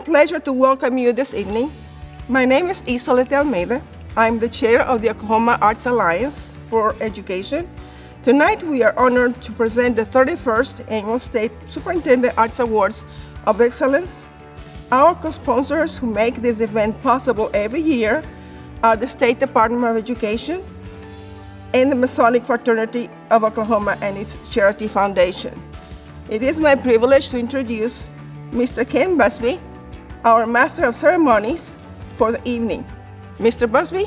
pleasure to welcome you this evening. My name is Isolete Almeida. I'm the chair of the Oklahoma Arts Alliance for Education. Tonight, we are honored to present the 31st Annual State Superintendent Arts Awards of Excellence. Our co-sponsors who make this event possible every year are the State Department of Education and the Masonic Fraternity of Oklahoma and its charity foundation. It is my privilege to introduce Mr. Ken Busby, our Master of Ceremonies for the evening. Mr. Busby.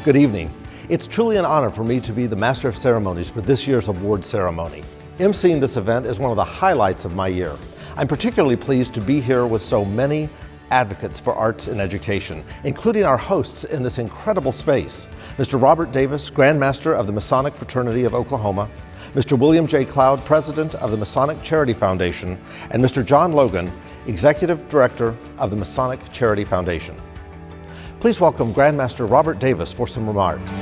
Good evening. It's truly an honor for me to be the Master of Ceremonies for this year's award ceremony. emceeing this event is one of the highlights of my year. I'm particularly pleased to be here with so many advocates for arts and education, including our hosts in this incredible space, Mr. Robert Davis, Grand Master of the Masonic Fraternity of Oklahoma, Mr. William J. Cloud, President of the Masonic Charity Foundation, and Mr. John Logan, Executive Director of the Masonic Charity Foundation. Please welcome Grandmaster Robert Davis for some remarks.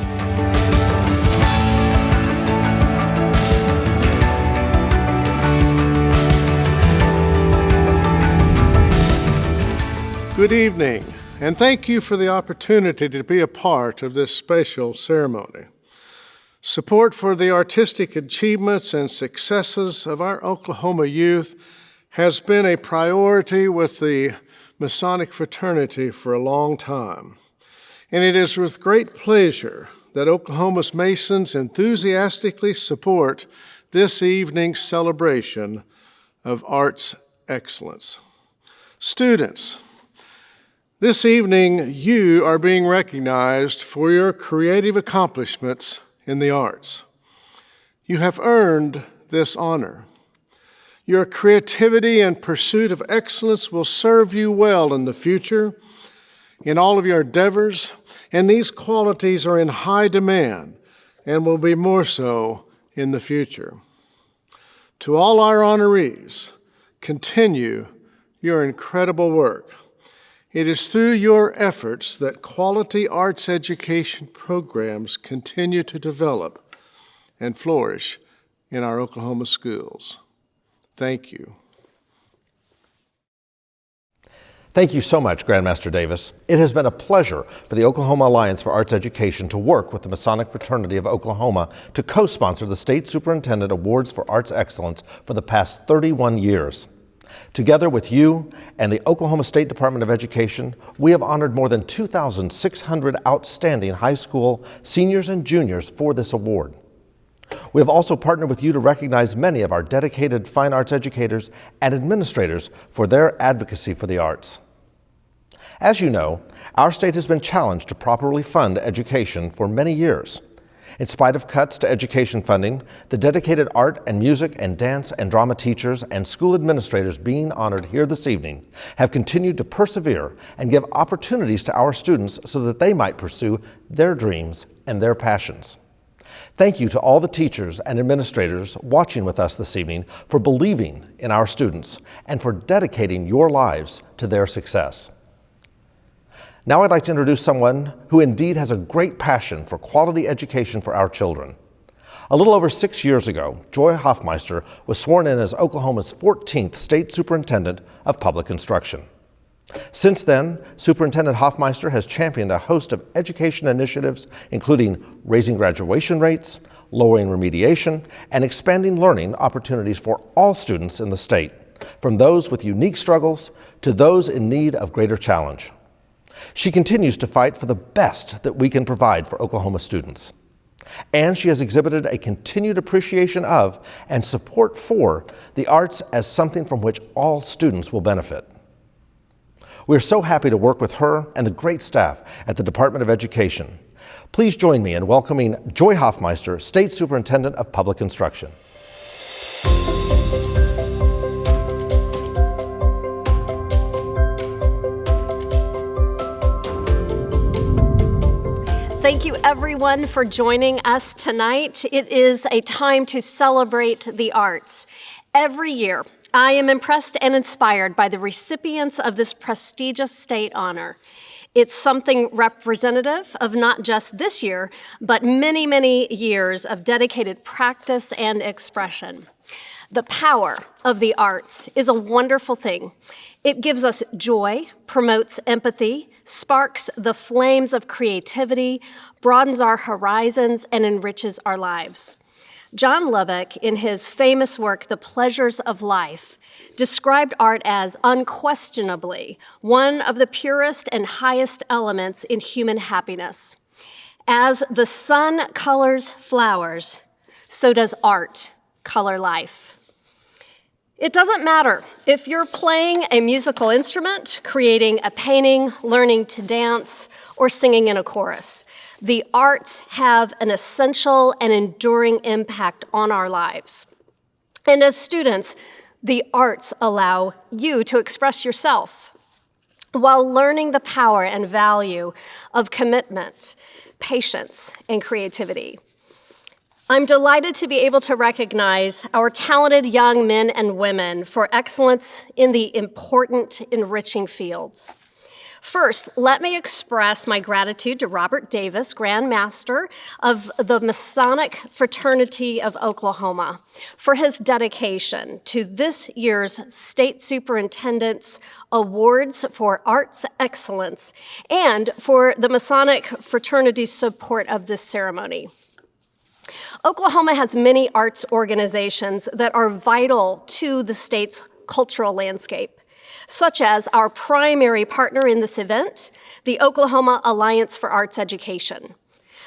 Good evening, and thank you for the opportunity to be a part of this special ceremony. Support for the artistic achievements and successes of our Oklahoma youth has been a priority with the Masonic Fraternity for a long time. And it is with great pleasure that Oklahoma's Masons enthusiastically support this evening's celebration of arts excellence. Students, this evening you are being recognized for your creative accomplishments in the arts. You have earned this honor. Your creativity and pursuit of excellence will serve you well in the future in all of your endeavors, and these qualities are in high demand and will be more so in the future. To all our honorees, continue your incredible work. It is through your efforts that quality arts education programs continue to develop and flourish in our Oklahoma schools. Thank you. Thank you so much, Grandmaster Davis. It has been a pleasure for the Oklahoma Alliance for Arts Education to work with the Masonic Fraternity of Oklahoma to co-sponsor the State Superintendent Awards for Arts Excellence for the past 31 years. Together with you and the Oklahoma State Department of Education, we have honored more than 2,600 outstanding high school seniors and juniors for this award. We have also partnered with you to recognize many of our dedicated fine arts educators and administrators for their advocacy for the arts. As you know, our state has been challenged to properly fund education for many years. In spite of cuts to education funding, the dedicated art and music and dance and drama teachers and school administrators being honored here this evening have continued to persevere and give opportunities to our students so that they might pursue their dreams and their passions. Thank you to all the teachers and administrators watching with us this evening for believing in our students and for dedicating your lives to their success. Now I'd like to introduce someone who indeed has a great passion for quality education for our children. A little over 6 years ago, Joy Hoffmeister was sworn in as Oklahoma's 14th State Superintendent of Public Instruction. Since then, Superintendent Hoffmeister has championed a host of education initiatives, including raising graduation rates, lowering remediation, and expanding learning opportunities for all students in the state, from those with unique struggles to those in need of greater challenge. She continues to fight for the best that we can provide for Oklahoma students. And she has exhibited a continued appreciation of and support for the arts as something from which all students will benefit. We're so happy to work with her and the great staff at the Department of Education. Please join me in welcoming Joy Hoffmeister, State Superintendent of Public Instruction. Thank you everyone for joining us tonight. It is a time to celebrate the arts. Every year, I am impressed and inspired by the recipients of this prestigious state honor. It's something representative of not just this year, but many, many years of dedicated practice and expression. The power of the arts is a wonderful thing. It gives us joy, promotes empathy, sparks the flames of creativity, broadens our horizons, and enriches our lives. John Lubbock, in his famous work, The Pleasures of Life, described art as unquestionably one of the purest and highest elements in human happiness. As the sun colors flowers, so does art color life. It doesn't matter if you're playing a musical instrument, creating a painting, learning to dance, or singing in a chorus. The arts have an essential and enduring impact on our lives. And as students, the arts allow you to express yourself while learning the power and value of commitment, patience, and creativity. I'm delighted to be able to recognize our talented young men and women for excellence in the important, enriching fields. First, let me express my gratitude to Robert Davis, Grand Master of the Masonic Fraternity of Oklahoma, for his dedication to this year's State Superintendent's Awards for Arts Excellence and for the Masonic Fraternity's support of this ceremony. Oklahoma has many arts organizations that are vital to the state's cultural landscape, such as our primary partner in this event, the Oklahoma Alliance for Arts Education.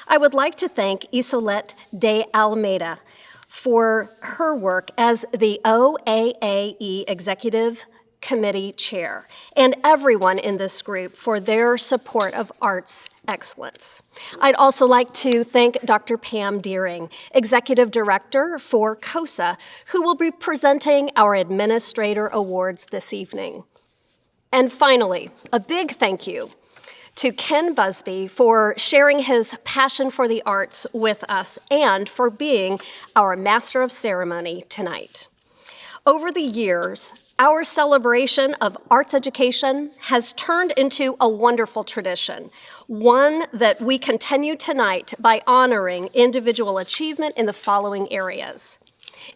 I would like to thank Isolette de Almeida for her work as the OAAE Executive Committee Chair, and everyone in this group for their support of arts excellence. I'd also like to thank Dr. Pam Deering, Executive Director for COSA, who will be presenting our Administrator Awards this evening. And finally, a big thank you to Ken Busby for sharing his passion for the arts with us and for being our Master of Ceremony tonight. Over the years, our celebration of arts education has turned into a wonderful tradition, one that we continue tonight by honoring individual achievement in the following areas: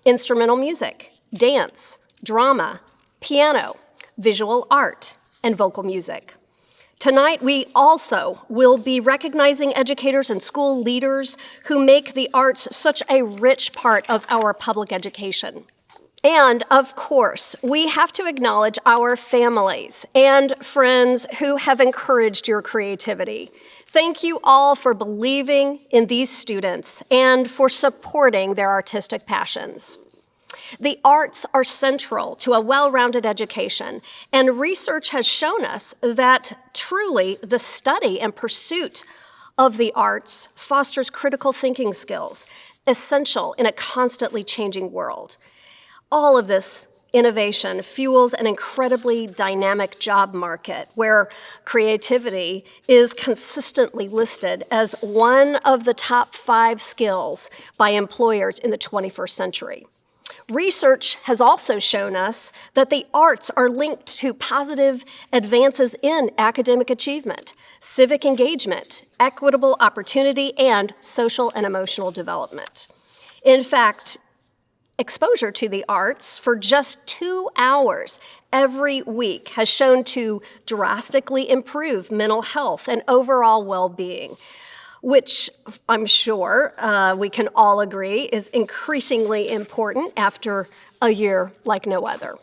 instrumental music, dance, drama, piano, visual art, and vocal music. Tonight, we also will be recognizing educators and school leaders who make the arts such a rich part of our public education. And of course, we have to acknowledge our families and friends who have encouraged your creativity. Thank you all for believing in these students and for supporting their artistic passions. The arts are central to a well-rounded education, and research has shown us that truly the study and pursuit of the arts fosters critical thinking skills, essential in a constantly changing world. All of this innovation fuels an incredibly dynamic job market where creativity is consistently listed as one of the top 5 skills by employers in the 21st century. Research has also shown us that the arts are linked to positive advances in academic achievement, civic engagement, equitable opportunity, and social and emotional development. In fact, exposure to the arts for just 2 hours every week has shown to drastically improve mental health and overall well-being, which I'm sure we can all agree is increasingly important after a year like no other.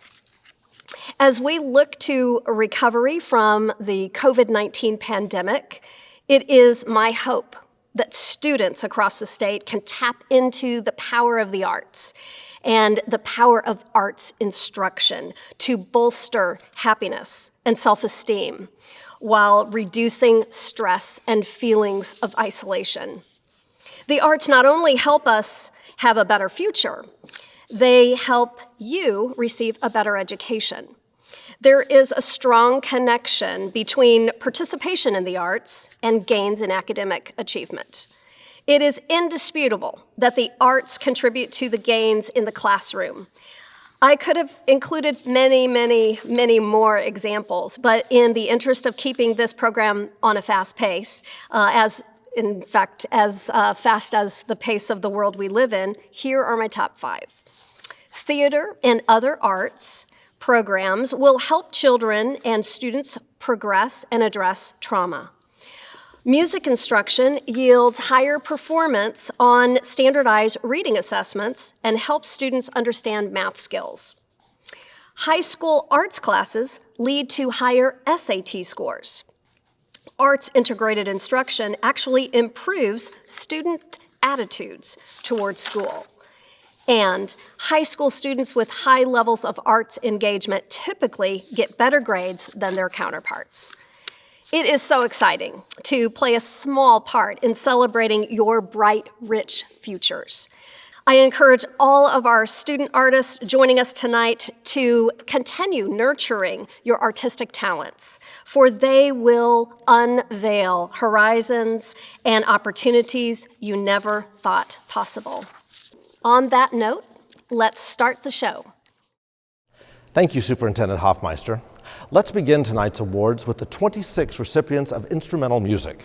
As we look to recovery from the COVID-19 pandemic, it is my hope that students across the state can tap into the power of the arts and the power of arts instruction to bolster happiness and self-esteem while reducing stress and feelings of isolation. The arts not only help us have a better future, they help you receive a better education. There is a strong connection between participation in the arts and gains in academic achievement. It is indisputable that the arts contribute to the gains in the classroom. I could have included many more examples, but in the interest of keeping this program on a fast pace, as fast as the pace of the world we live in, here are my top 5. Theater and other arts programs will help children and students progress and address trauma. Music instruction yields higher performance on standardized reading assessments and helps students understand math skills. High school arts classes lead to higher SAT scores. Arts integrated instruction actually improves student attitudes towards school. And high school students with high levels of arts engagement typically get better grades than their counterparts. It is so exciting to play a small part in celebrating your bright, rich futures. I encourage all of our student artists joining us tonight to continue nurturing your artistic talents, for they will unveil horizons and opportunities you never thought possible. On that note, let's start the show. Thank you, Superintendent Hoffmeister. Let's begin tonight's awards with the 26 recipients of instrumental music.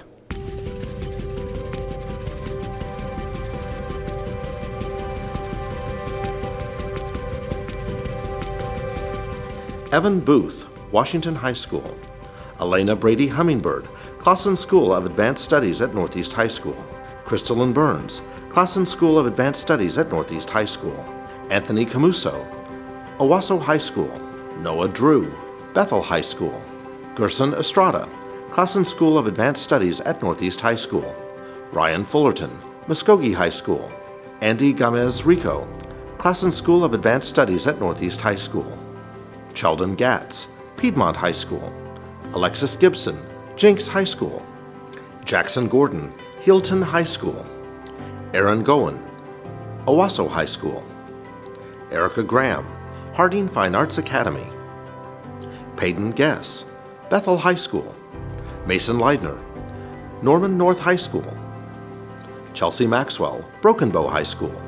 Evan Booth, Washington High School. Elena Brady Hummingbird, Clausen School of Advanced Studies at Northeast High School. Crystalyn Burns, Clausen School of Advanced Studies at Northeast High School. Anthony Camuso, Owasso High School. Noah Drew, Bethel High School. Gerson Estrada, Clausen School of Advanced Studies at Northeast High School. Ryan Fullerton, Muskogee High School. Andy Gamez Rico, Clausen School of Advanced Studies at Northeast High School. Sheldon Gatz, Piedmont High School. Alexis Gibson, Jenks High School. Jackson Gordon, Hilton High School. Aaron Gowen, Owasso High School. Erica Graham, Harding Fine Arts Academy. Peyton Guess, Bethel High School. Mason Leidner, Norman North High School. Chelsea Maxwell, Broken Bow High School.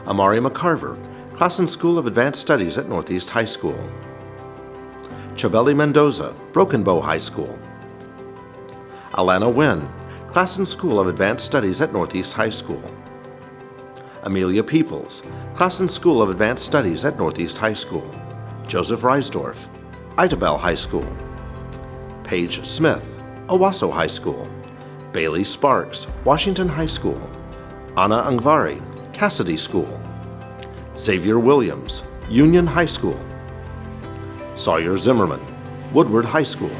Amari McCarver, Clausen School of Advanced Studies at Northeast High School. Chabeli Mendoza, Broken Bow High School. Alana Wynn, Clausen School of Advanced Studies at Northeast High School. Amelia Peoples, Clausen School of Advanced Studies at Northeast High School. Joseph Reisdorf, Idabel High School. Paige Smith, Owasso High School. Bailey Sparks, Washington High School. Anna Angvari, Cassidy School. Xavier Williams, Union High School. Sawyer Zimmerman, Woodward High School.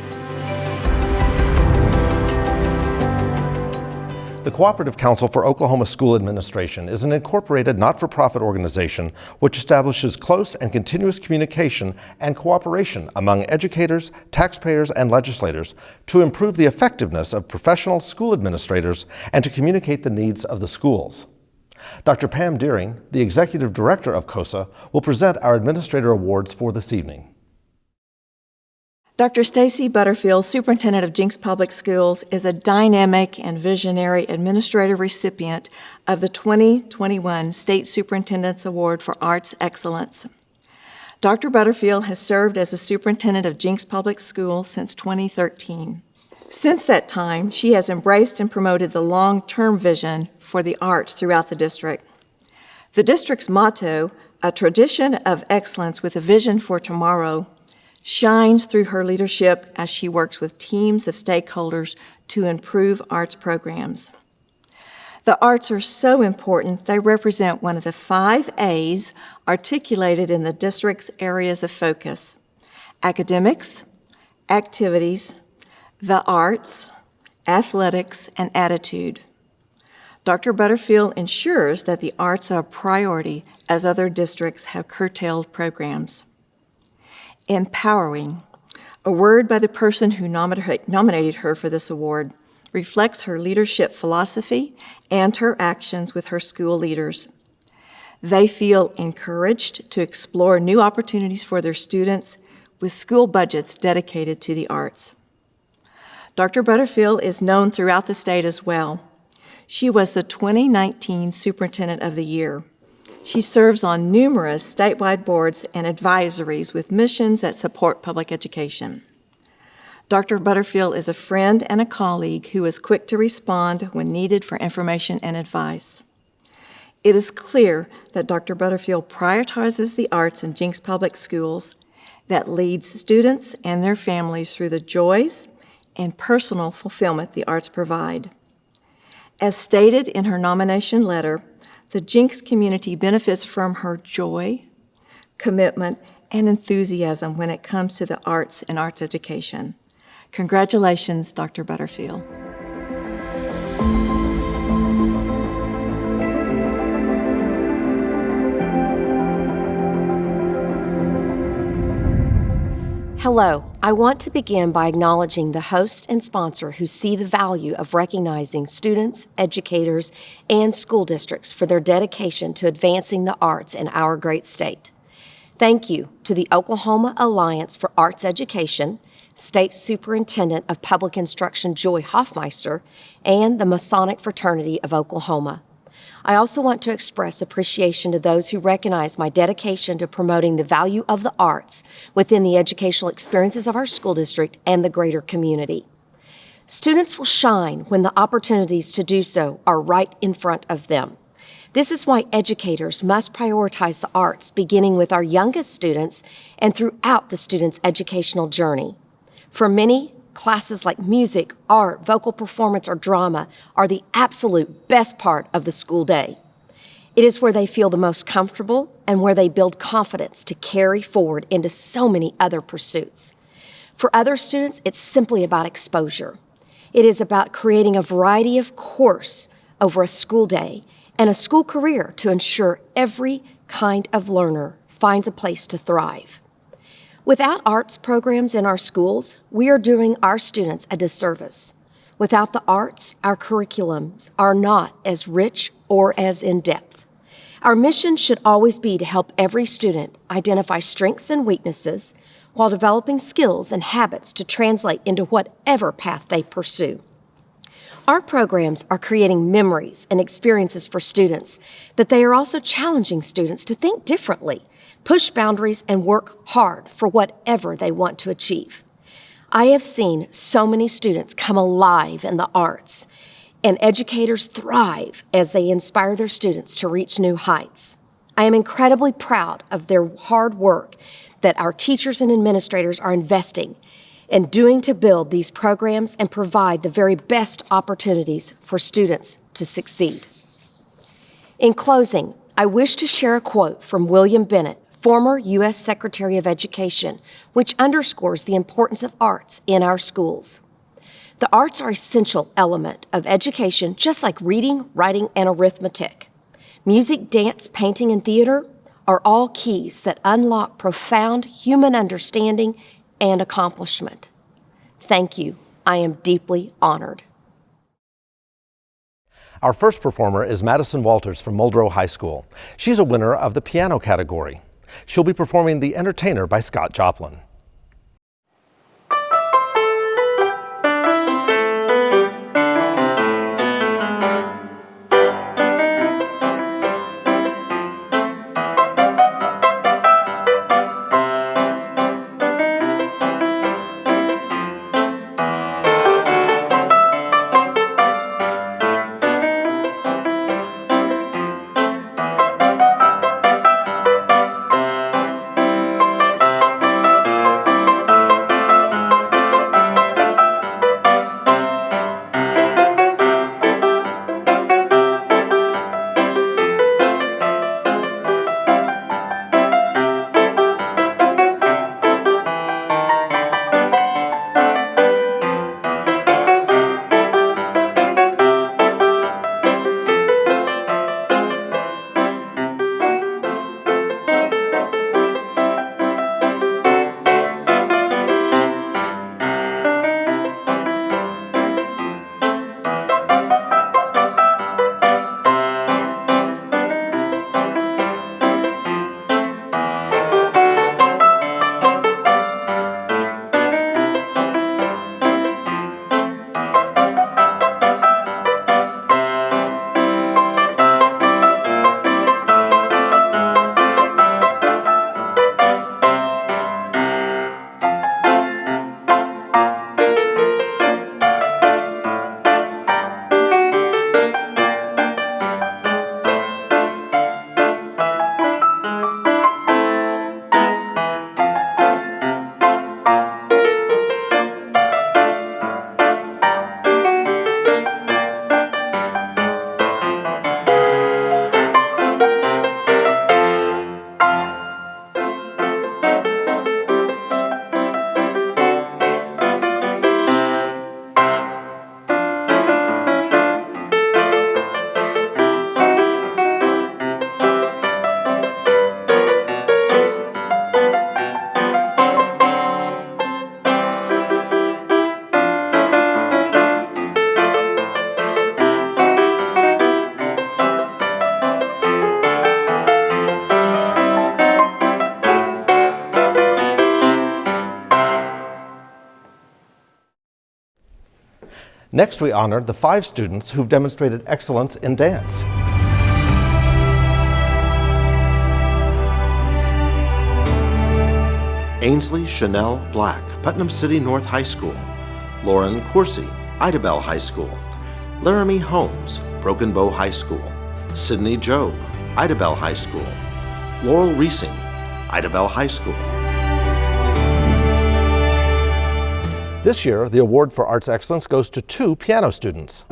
The Cooperative Council for Oklahoma School Administration is an incorporated not-for-profit organization which establishes close and continuous communication and cooperation among educators, taxpayers, and legislators to improve the effectiveness of professional school administrators and to communicate the needs of the schools. Dr. Pam Deering, the Executive Director of COSA, will present our Administrator Awards for this evening. Dr. Stacy Butterfield, Superintendent of Jenks Public Schools, is a dynamic and visionary administrative recipient of the 2021 State Superintendent's Award for Arts Excellence. Dr. Butterfield has served as the superintendent of Jenks Public Schools since 2013. Since that time, she has embraced and promoted the long-term vision for the arts throughout the district. The district's motto, "A Tradition of Excellence with a Vision for Tomorrow," shines through her leadership as she works with teams of stakeholders to improve arts programs. The arts are so important, they represent one of the 5 A's articulated in the district's areas of focus: academics, activities, the arts, athletics, and attitude. Dr. Butterfield ensures that the arts are a priority as other districts have curtailed programs. Empowering, a word by the person who nominated her for this award, reflects her leadership philosophy and her actions with her school leaders. They feel encouraged to explore new opportunities for their students with school budgets dedicated to the arts. Dr. Butterfield is known throughout the state as well. She was the 2019 Superintendent of the Year. She serves on numerous statewide boards and advisories with missions that support public education. Dr. Butterfield is a friend and a colleague who is quick to respond when needed for information and advice. It is clear that Dr. Butterfield prioritizes the arts in Jenks Public Schools, that leads students and their families through the joys and personal fulfillment the arts provide. As stated in her nomination letter, the Jenks community benefits from her joy, commitment, and enthusiasm when it comes to the arts and arts education. Congratulations, Dr. Butterfield. Hello, I want to begin by acknowledging the host and sponsor who see the value of recognizing students, educators, and school districts for their dedication to advancing the arts in our great state. Thank you to the Oklahoma Alliance for Arts Education, State Superintendent of Public Instruction Joy Hoffmeister, and the Masonic Fraternity of Oklahoma. I also want to express appreciation to those who recognize my dedication to promoting the value of the arts within the educational experiences of our school district and the greater community. Students will shine when the opportunities to do so are right in front of them. This is why educators must prioritize the arts, beginning with our youngest students and throughout the student's educational journey. For many, classes like music, art, vocal performance, or drama are the absolute best part of the school day. It is where they feel the most comfortable and where they build confidence to carry forward into so many other pursuits. For other students, it's simply about exposure. It is about creating a variety of course over a school day and a school career to ensure every kind of learner finds a place to thrive. Without arts programs in our schools, we are doing our students a disservice. Without the arts, our curriculums are not as rich or as in-depth. Our mission should always be to help every student identify strengths and weaknesses while developing skills and habits to translate into whatever path they pursue. Our programs are creating memories and experiences for students, but they are also challenging students to think differently, push boundaries, and work hard for whatever they want to achieve. I have seen so many students come alive in the arts, and educators thrive as they inspire their students to reach new heights. I am incredibly proud of their hard work that our teachers and administrators are investing in doing to build these programs and provide the very best opportunities for students to succeed. In closing, I wish to share a quote from William Bennett, former U.S. Secretary of Education, which underscores the importance of arts in our schools. The arts are an essential element of education, just like reading, writing, and arithmetic. Music, dance, painting, and theater are all keys that unlock profound human understanding and accomplishment. Thank you. I am deeply honored. Our first performer is Madison Walters from Muldrow High School. She's a winner of the piano category. She'll be performing The Entertainer by Scott Joplin. Next, we honor the 5 students who've demonstrated excellence in dance. Ainsley Chanel Black, Putnam City North High School. Lauren Coursey, Idabel High School. Laramie Holmes, Broken Bow High School. Sydney Job, Idabel High School. Laurel Reesing, Idabel High School. This year, the award for Arts Excellence goes to 2 piano students.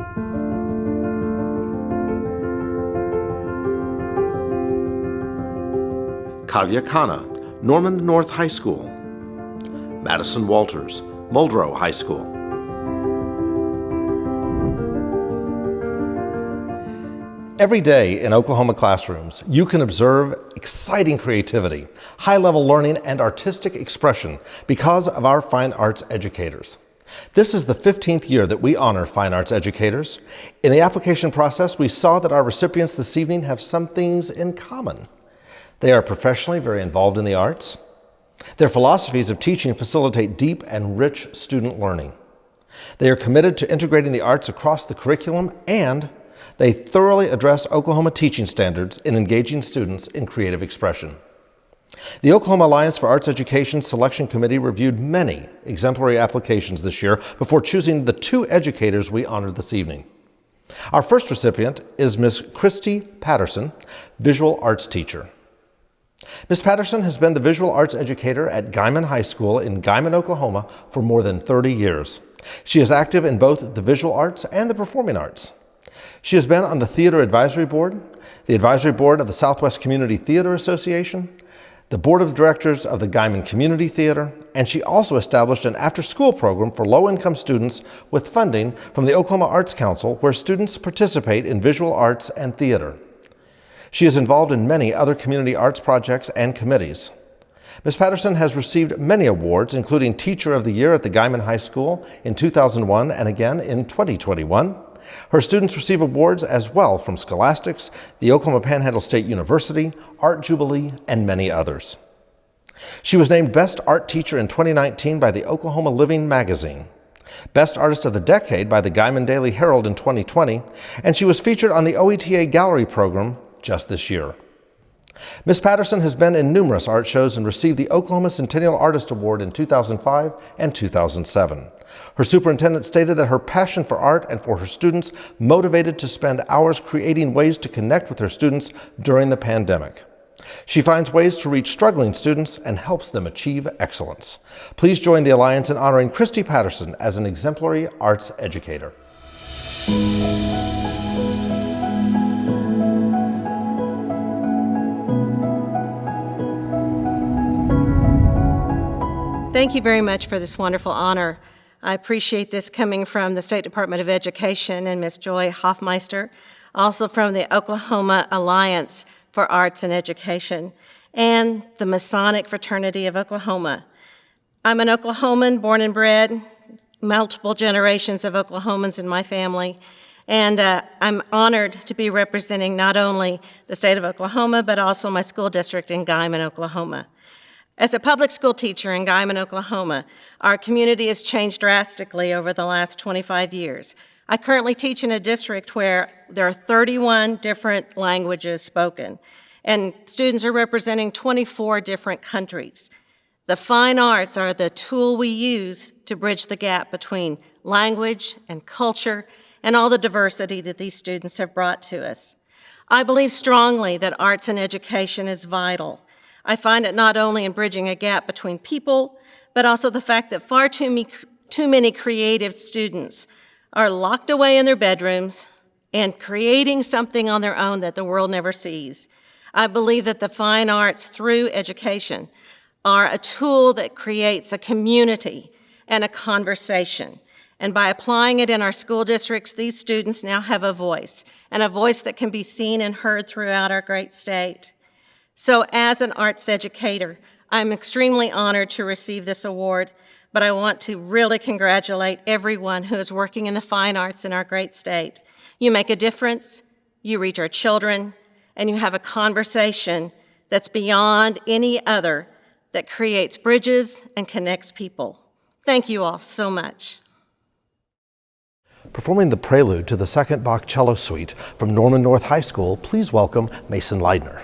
Kavya Khanna, Norman North High School. Madison Walters, Muldrow High School. Every day in Oklahoma classrooms, you can observe exciting creativity, high-level learning, and artistic expression because of our fine arts educators. This is the 15th year that we honor fine arts educators. In the application process, we saw that our recipients this evening have some things in common. They are professionally very involved in the arts. Their philosophies of teaching facilitate deep and rich student learning. They are committed to integrating the arts across the curriculum, and they thoroughly address Oklahoma teaching standards in engaging students in creative expression. The Oklahoma Alliance for Arts Education Selection Committee reviewed many exemplary applications this year before choosing the 2 educators we honored this evening. Our first recipient is Ms. Christy Patterson, visual arts teacher. Ms. Patterson has been the visual arts educator at Guyman High School in Guyman, Oklahoma for more than 30 years. She is active in both the visual arts and the performing arts. She has been on the Theater Advisory Board, the Advisory Board of the Southwest Community Theater Association, the Board of Directors of the Guyman Community Theater, and she also established an after-school program for low-income students with funding from the Oklahoma Arts Council, where students participate in visual arts and theater. She is involved in many other community arts projects and committees. Ms. Patterson has received many awards, including Teacher of the Year at the Guyman High School in 2001 and again in 2021. Her students receive awards as well from Scholastics, the Oklahoma Panhandle State University, Art Jubilee, and many others. She was named Best Art Teacher in 2019 by the Oklahoma Living magazine, Best Artist of the Decade by the Guyman Daily Herald in 2020, and she was featured on the OETA Gallery program just this year. Ms. Patterson has been in numerous art shows and received the Oklahoma Centennial Artist Award in 2005 and 2007. Her superintendent stated that her passion for art and for her students motivated to spend hours creating ways to connect with her students during the pandemic. She finds ways to reach struggling students and helps them achieve excellence. Please join the Alliance in honoring Christy Patterson as an exemplary arts educator. Thank you very much for this wonderful honor. I appreciate this coming from the State Department of Education and Ms. Joy Hoffmeister, also from the Oklahoma Alliance for Arts and Education, and the Masonic Fraternity of Oklahoma. I'm an Oklahoman, born and bred, multiple generations of Oklahomans in my family, and I'm honored to be representing not only the state of Oklahoma, but also my school district in Guyman, Oklahoma. As a public school teacher in Guyman, Oklahoma, our community has changed drastically over the last 25 years. I currently teach in a district where there are 31 different languages spoken, and students are representing 24 different countries. The fine arts are the tool we use to bridge the gap between language and culture and all the diversity that these students have brought to us. I believe strongly that arts and education is vital. I find it not only in bridging a gap between people, but also the fact that far too many creative students are locked away in their bedrooms and creating something on their own that the world never sees. I believe that the fine arts through education are a tool that creates a community and a conversation. And by applying it in our school districts, these students now have a voice, and a voice that can be seen and heard throughout our great state. So as an arts educator, I'm extremely honored to receive this award, but I want to really congratulate everyone who is working in the fine arts in our great state. You make a difference, you reach our children, and you have a conversation that's beyond any other that creates bridges and connects people. Thank you all so much. Performing the prelude to the second Bach Cello Suite from Norman North High School, please welcome Mason Leidner.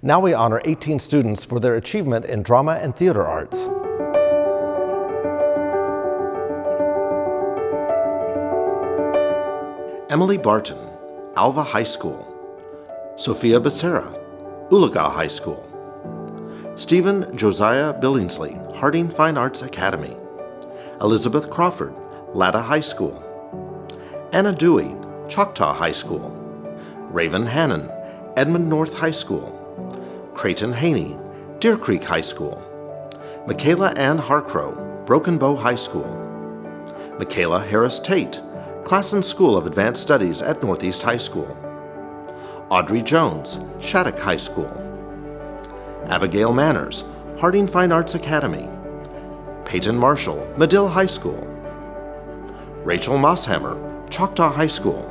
Now we honor 18 students for their achievement in drama and theater arts. Emily Barton, Alva High School. Sophia Becerra, Ulaga High School. Stephen Josiah Billingsley, Harding Fine Arts Academy. Elizabeth Crawford, Latta High School. Anna Dewey, Choctaw High School. Raven Hannon, Edmond North High School. Creighton Haney, Deer Creek High School. Michaela Ann Harcrow, Broken Bow High School. Michaela Harris Tate, Classen School of Advanced Studies at Northeast High School. Audrey Jones, Shattuck High School. Abigail Manners, Harding Fine Arts Academy. Peyton Marshall, Medill High School. Rachel Mosshammer, Choctaw High School.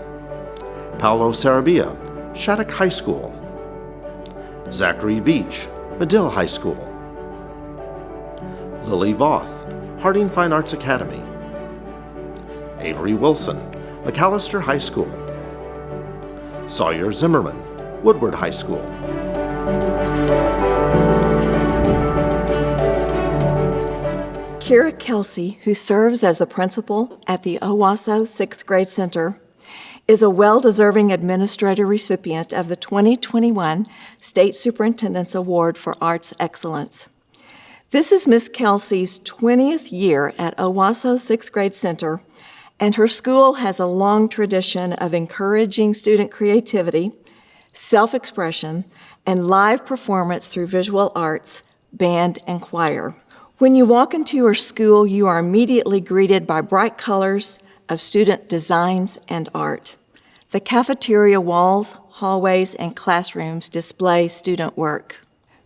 Paolo Sarabia, Shattuck High School. Zachary Veach, Medill High School. Lily Voth, Harding Fine Arts Academy. Avery Wilson, McAllister High School. Sawyer Zimmerman, Woodward High School. Kira Kelsey, who serves as the principal at the Owasso 6th Grade Center, is a well-deserving administrator recipient of the 2021 State Superintendent's Award for Arts Excellence. This is Ms. Kelsey's 20th year at Owasso 6th Grade Center, and her school has a long tradition of encouraging student creativity, self-expression, and live performance through visual arts, band, and choir. When you walk into your school, you are immediately greeted by bright colors of student designs and art. The cafeteria walls, hallways, and classrooms display student work.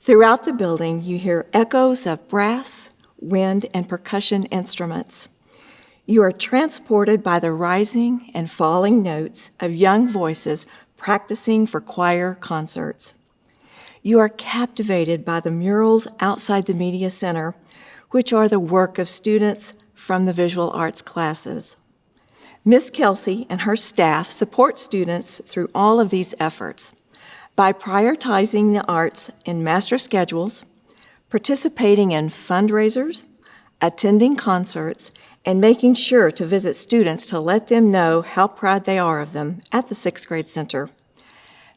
Throughout the building, you hear echoes of brass, wind, and percussion instruments. You are transported by the rising and falling notes of young voices practicing for choir concerts. You are captivated by the murals outside the Media Center, which are the work of students from the visual arts classes. Ms. Kelsey and her staff support students through all of these efforts by prioritizing the arts in master schedules, participating in fundraisers, attending concerts, and making sure to visit students to let them know how proud they are of them at the 6th Grade Center.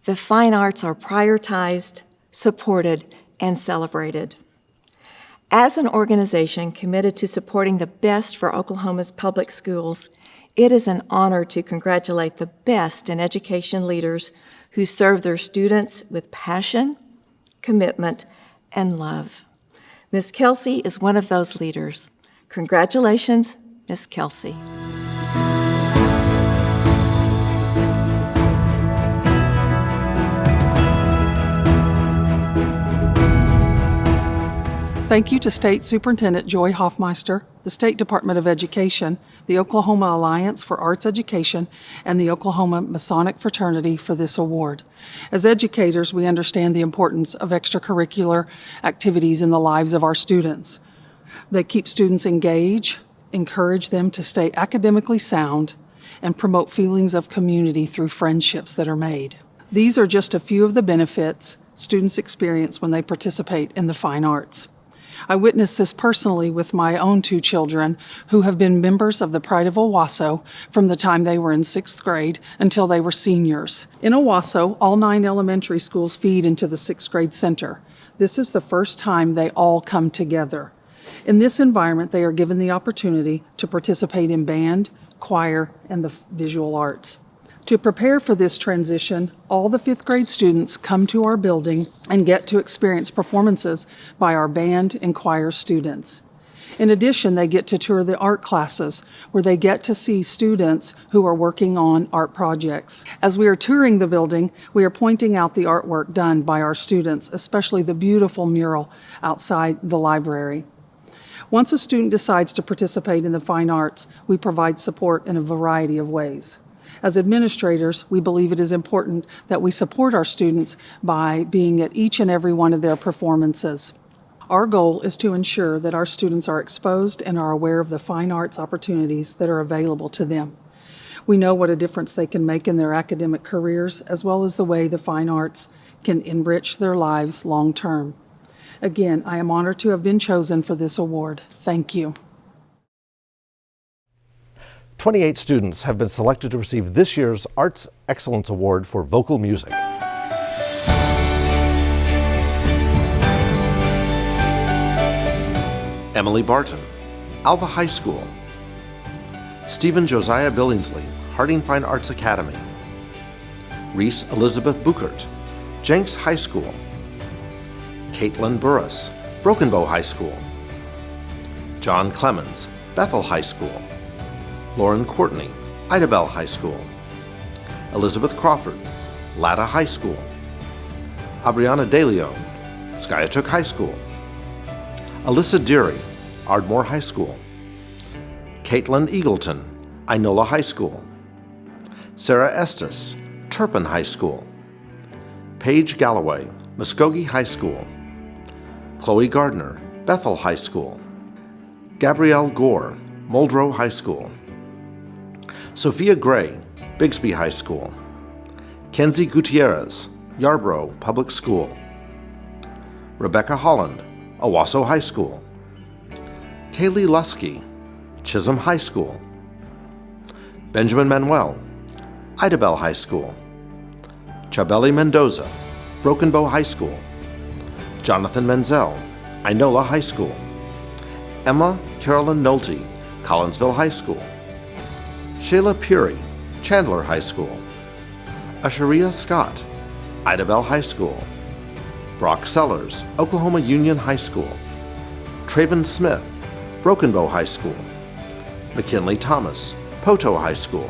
The fine arts are prioritized, supported, and celebrated. As an organization committed to supporting the best for Oklahoma's public schools, it is an honor to congratulate the best in education leaders who serve their students with passion, commitment, and love. Ms. Kelsey is one of those leaders. Congratulations, Ms. Kelsey. Thank you to State Superintendent Joy Hoffmeister, the State Department of Education, the Oklahoma Alliance for Arts Education, and the Oklahoma Masonic Fraternity for this award. As educators, we understand the importance of extracurricular activities in the lives of our students. They keep students engaged, encourage them to stay academically sound, and promote feelings of community through friendships that are made. These are just a few of the benefits students experience when they participate in the fine arts. I witnessed this personally with my own two children who have been members of the Pride of Owasso from the time they were in 6th grade until they were seniors. In Owasso, all 9 elementary schools feed into the 6th grade center. This is the first time they all come together. In this environment, they are given the opportunity to participate in band, choir, and the visual arts. To prepare for this transition, all the 5th grade students come to our building and get to experience performances by our band and choir students. In addition, they get to tour the art classes, where they get to see students who are working on art projects. As we are touring the building, we are pointing out the artwork done by our students, especially the beautiful mural outside the library. Once a student decides to participate in the fine arts, we provide support in a variety of ways. As administrators, we believe it is important that we support our students by being at each and every one of their performances. Our goal is to ensure that our students are exposed and are aware of the fine arts opportunities that are available to them. We know what a difference they can make in their academic careers, as well as the way the fine arts can enrich their lives long term. Again, I am honored to have been chosen for this award. Thank you. 28 students have been selected to receive this year's Arts Excellence Award for vocal music. Emily Barton, Alva High School. Stephen Josiah Billingsley, Harding Fine Arts Academy. Reese Elizabeth Buchert, Jenks High School. Caitlin Burris, Broken Bow High School. John Clemens, Bethel High School. Lauren Courtney, Idabel High School. Elizabeth Crawford, Latta High School. Abriana De Leon, Skiatook High School. Alyssa Deary, Ardmore High School. Caitlin Eagleton, Inola High School. Sarah Estes, Turpin High School. Paige Galloway, Muskogee High School. Chloe Gardner, Bethel High School. Gabrielle Gore, Muldrow High School. Sophia Gray, Bixby High School. Kenzie Gutierrez, Yarborough Public School. Rebecca Holland, Owasso High School. Kaylee Lusky, Chisholm High School. Benjamin Manuel, Idabel High School. Chabeli Mendoza, Broken Bow High School. Jonathan Menzel, Inola High School. Emma Carolyn Nolte, Collinsville High School. Shayla Puri, Chandler High School. Asheria Scott, Idabel High School. Brock Sellers, Oklahoma Union High School. Traven Smith, Broken Bow High School. McKinley Thomas, Poto High School.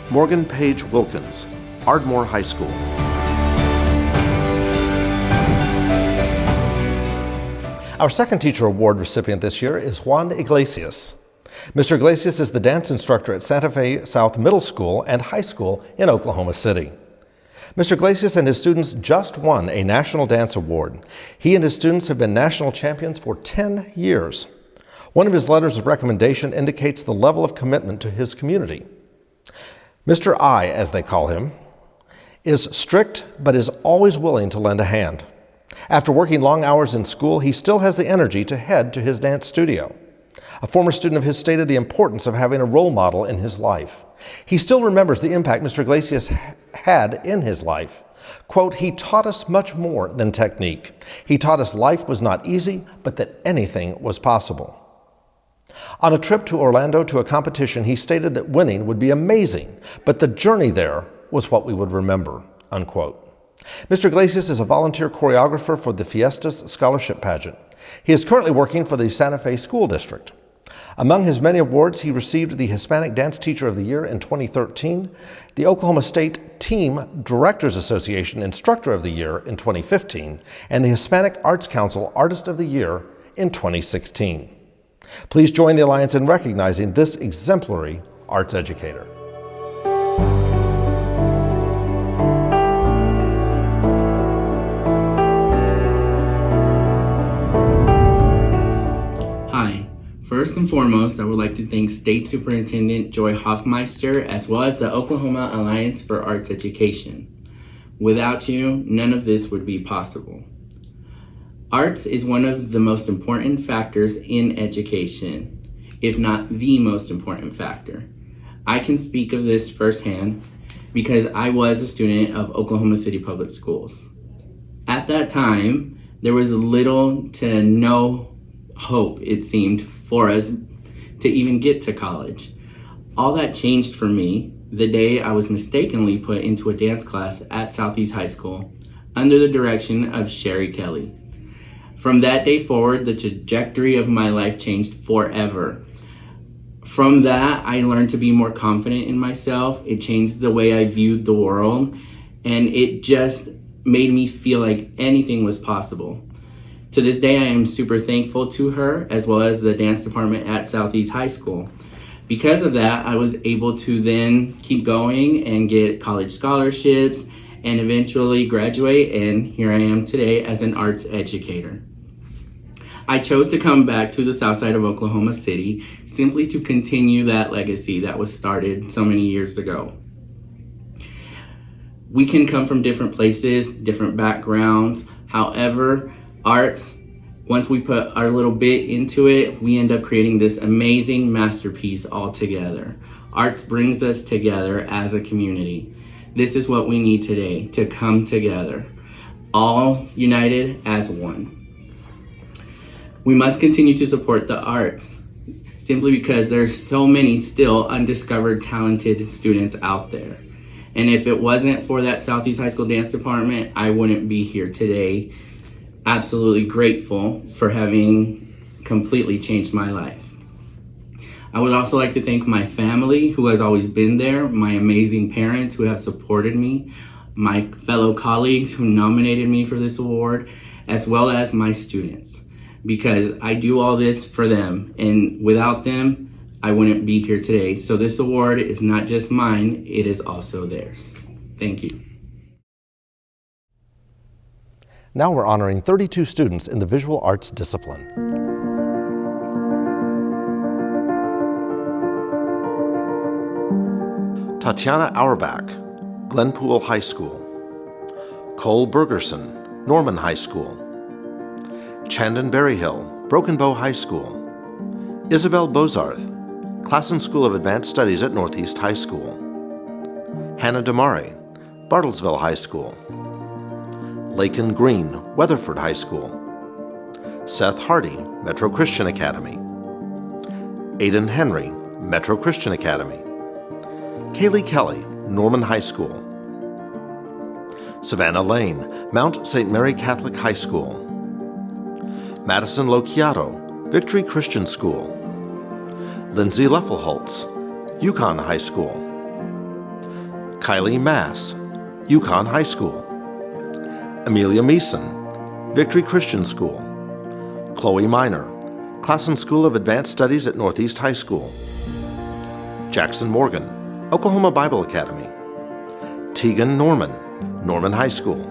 Morgan Page Wilkins, Ardmore High School. Our second teacher award recipient this year is Juan Iglesias. Mr. Iglesias is the dance instructor at Santa Fe South Middle School and High School in Oklahoma City. Mr. Iglesias and his students just won a national dance award. He and his students have been national champions for 10 years. One of his letters of recommendation indicates the level of commitment to his community. Mr. I, as they call him, is strict but is always willing to lend a hand. After working long hours in school, he still has the energy to head to his dance studio. A former student of his stated the importance of having a role model in his life. He still remembers the impact Mr. Iglesias had in his life. Quote, "He taught us much more than technique. He taught us life was not easy, but that anything was possible." On a trip to Orlando to a competition, he stated that winning would be amazing, but the journey there was what we would remember, unquote. Mr. Iglesias is a volunteer choreographer for the Fiestas Scholarship Pageant. He is currently working for the Santa Fe School District. Among his many awards, he received the Hispanic Dance Teacher of the Year in 2013, the Oklahoma State Team Directors Association Instructor of the Year in 2015, and the Hispanic Arts Council Artist of the Year in 2016. Please join the Alliance in recognizing this exemplary arts educator. Hi. First and foremost, I would like to thank State Superintendent Joy Hoffmeister as well as the Oklahoma Alliance for Arts Education. Without you, none of this would be possible. Arts is one of the most important factors in education, if not the most important factor. I can speak of this firsthand because I was a student of Oklahoma City Public Schools. At that time, there was little to no hope, it seemed, for us to even get to college. All that changed for me the day I was mistakenly put into a dance class at Southeast High School under the direction of Sherry Kelly. From that day forward, the trajectory of my life changed forever. From that, I learned to be more confident in myself. It changed the way I viewed the world, and it just made me feel like anything was possible. To this day, I am super thankful to her as well as the dance department at Southeast High School. Because of that, I was able to then keep going and get college scholarships and eventually graduate, and here I am today as an arts educator. I chose to come back to the south side of Oklahoma City simply to continue that legacy that was started so many years ago. We can come from different places, different backgrounds. However, arts, once we put our little bit into it, we end up creating this amazing masterpiece all together. Arts brings us together as a community. This is what we need today, to come together, all united as one. We must continue to support the arts, simply because there's so many still undiscovered talented students out there. And if it wasn't for that Southeast High School Dance Department, I wouldn't be here today. Absolutely grateful for having completely changed my life. I would also like to thank my family who has always been there, my amazing parents who have supported me, my fellow colleagues who nominated me for this award, as well as my students, because I do all this for them, and without them, I wouldn't be here today. So this award is not just mine, it is also theirs. Thank you. Now we're honoring 32 students in the visual arts discipline. Tatiana Auerbach, Glenpool High School. Cole Bergerson, Norman High School. Chandon Berryhill, Broken Bow High School. Isabel Bozarth, Klassen School of Advanced Studies at Northeast High School. Hannah Damari, Bartlesville High School. Lakin Green, Weatherford High School. Seth Hardy, Metro Christian Academy. Aiden Henry, Metro Christian Academy. Kaylee Kelly, Norman High School. Savannah Lane, Mount St. Mary Catholic High School. Madison Locchiato, Victory Christian School. Lindsay Leffelholtz, Yukon High School. Kylie Mass, Yukon High School. Amelia Meeson, Victory Christian School. Chloe Miner, Klassen School of Advanced Studies at Northeast High School. Jackson Morgan, Oklahoma Bible Academy. Tegan Norman, Norman High School.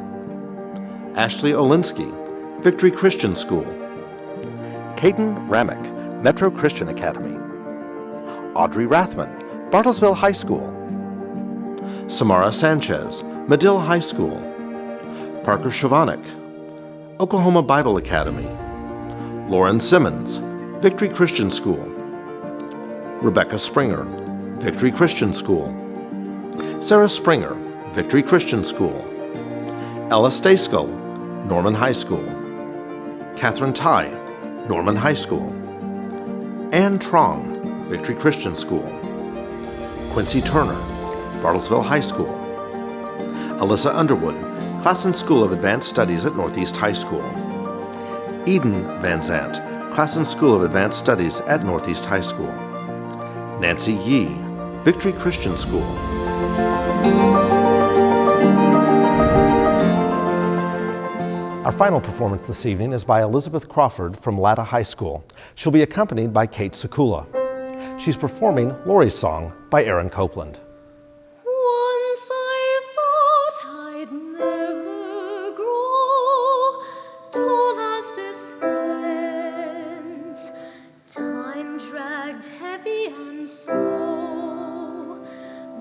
Ashley Olinsky, Victory Christian School. Caden Ramick, Metro Christian Academy. Audrey Rathman, Bartlesville High School. Samara Sanchez, Medill High School. Parker Shavanik, Oklahoma Bible Academy. Lauren Simmons, Victory Christian School. Rebecca Springer, Victory Christian School. Sarah Springer, Victory Christian School. Ella Stasko, Norman High School. Catherine Ty, Norman High School. Ann Trong, Victory Christian School. Quincy Turner, Bartlesville High School. Alyssa Underwood, Klassen School of Advanced Studies at Northeast High School. Eden Van Zant, Klassen School of Advanced Studies at Northeast High School. Nancy Yee, Victory Christian School. Our final performance this evening is by Elizabeth Crawford from Latta High School. She'll be accompanied by Kate Sekula. She's performing Lori's Song by Aaron Copeland. Once I thought I'd never grow tall as this fence. Time dragged heavy and slow,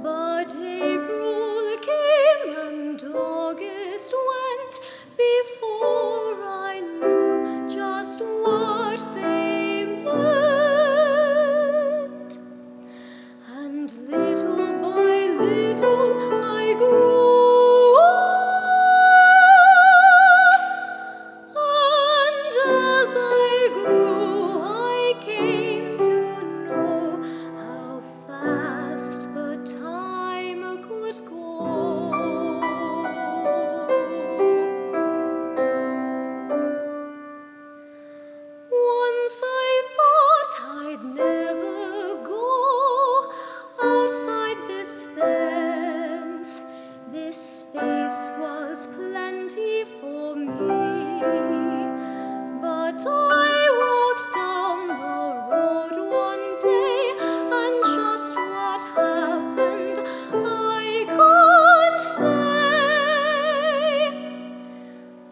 but April came and August went before I knew just what they meant. And little by little I grew, and as I grew I came to know how fast the time could go. Once I thought I'd never go outside this fence. This space was plenty for me, but I walked down the road one day, and just what happened I can't say.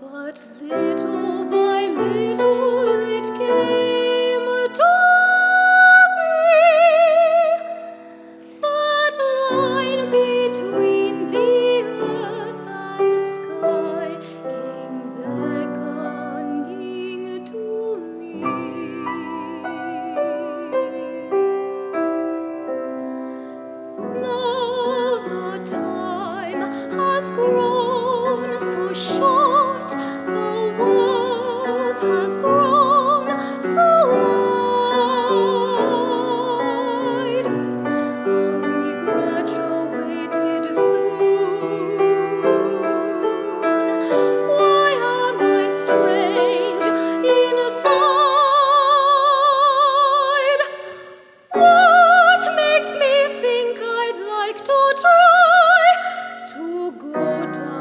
But little by little it came to me, that line between the earth and sky came beckoning to me. Now the time has grown so short, the world has grown so wide. Are we graduated soon? Why am I strange inside? What makes me think I'd like to try to go down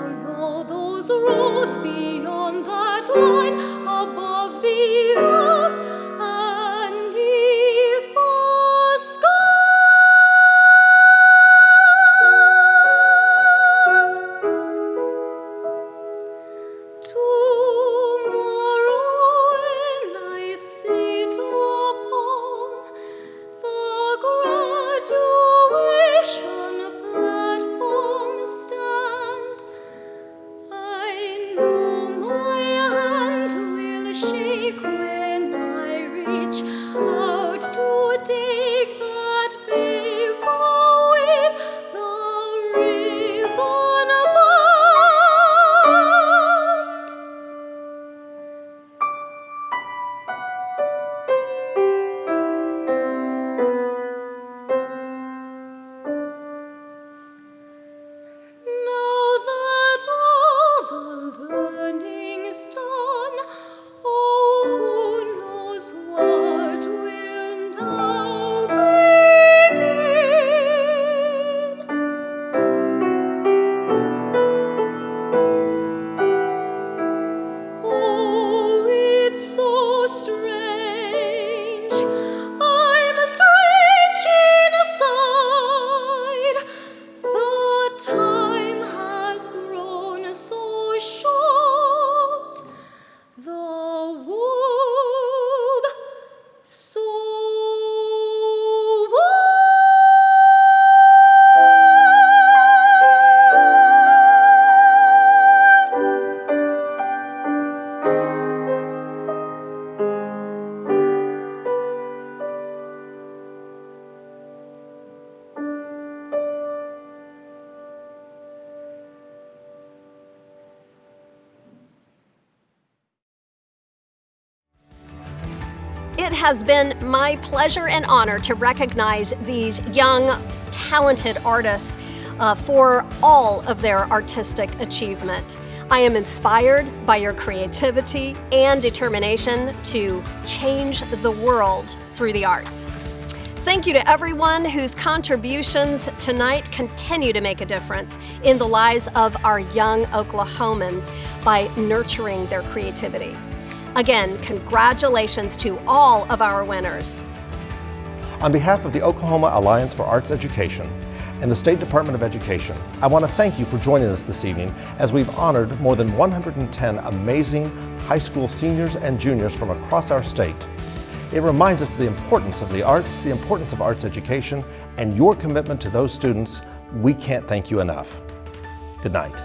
It has been my pleasure and honor to recognize these young, talented artists for all of their artistic achievement. I am inspired by your creativity and determination to change the world through the arts. Thank you to everyone whose contributions tonight continue to make a difference in the lives of our young Oklahomans by nurturing their creativity. Again, congratulations to all of our winners. On behalf of the Oklahoma Alliance for Arts Education and the State Department of Education, I want to thank you for joining us this evening as we've honored more than 110 amazing high school seniors and juniors from across our state. It reminds us of the importance of the arts, the importance of arts education, and your commitment to those students. We can't thank you enough. Good night.